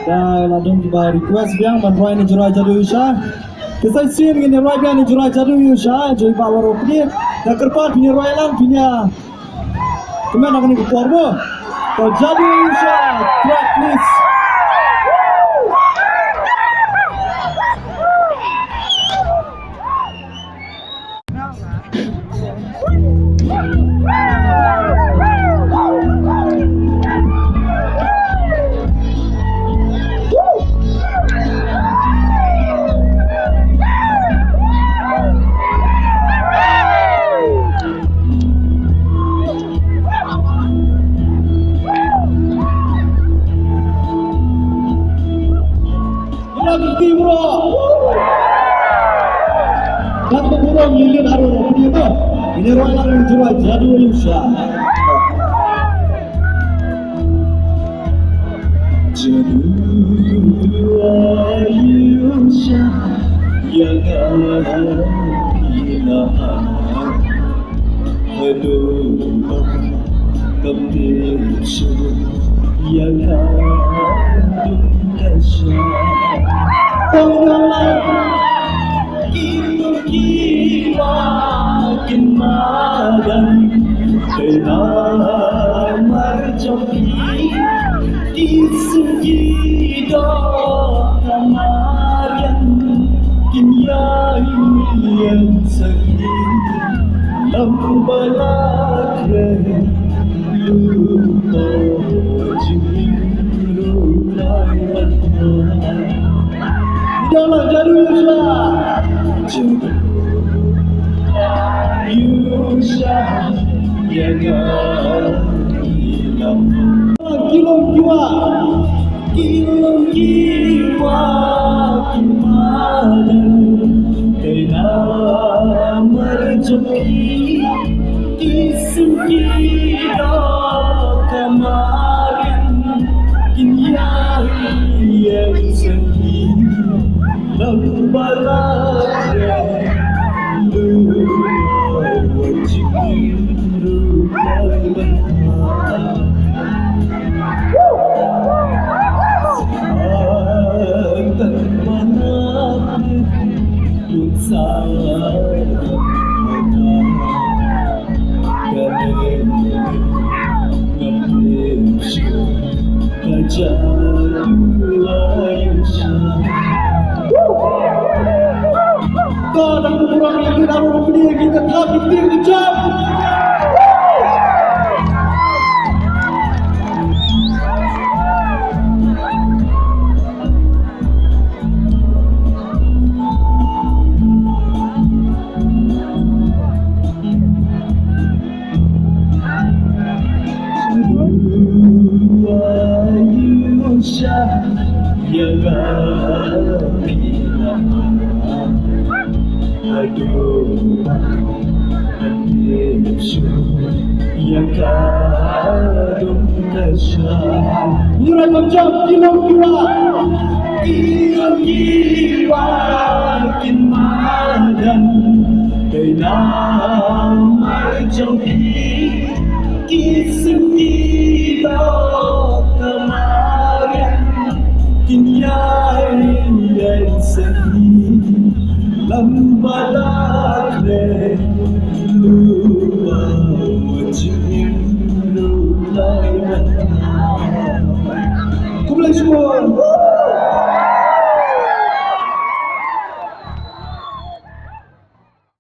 Dan ladung juga request biang manroi ni jingrwai'Jadu Yusha. Kesai sim ni roi biang ni jingrwai'Jadu Yusha. Joi power opni. Dan kerpat punya roi lang punya. Kemen akan ikut korbo. So Jadu Yusha, track please. Dan pemurung lilin arwah punya tu. Ini roi lang yang jingrwai'Jadu Yusha. Jadu Yusha yang hilang. Aduh, kemesra yang kandung kasar. Tolonglah itu jiwa kemadan telah merjoki di segi kamar yang kinyai yang sakit lambalah lupa jingrwai'Jadu. Jangan Jadu Yusha. Yusha yang hilang. Kilom jiwa kemadan telah merjoki di segi kamar yang kinyai yang sakit. Lambalah lupa jingrwai'Jadu. Sekarang mana pun saya kau dan pemurung yang kita arwah punya kita telah bikin kejam. Aduh, yang kandung kasar. Nyurai macam jiwa kemadan telah merjoki di segi kamar yang kinyai yang sakit. Lambalah lupa jingrwai'Jadu. Kumpulan semua.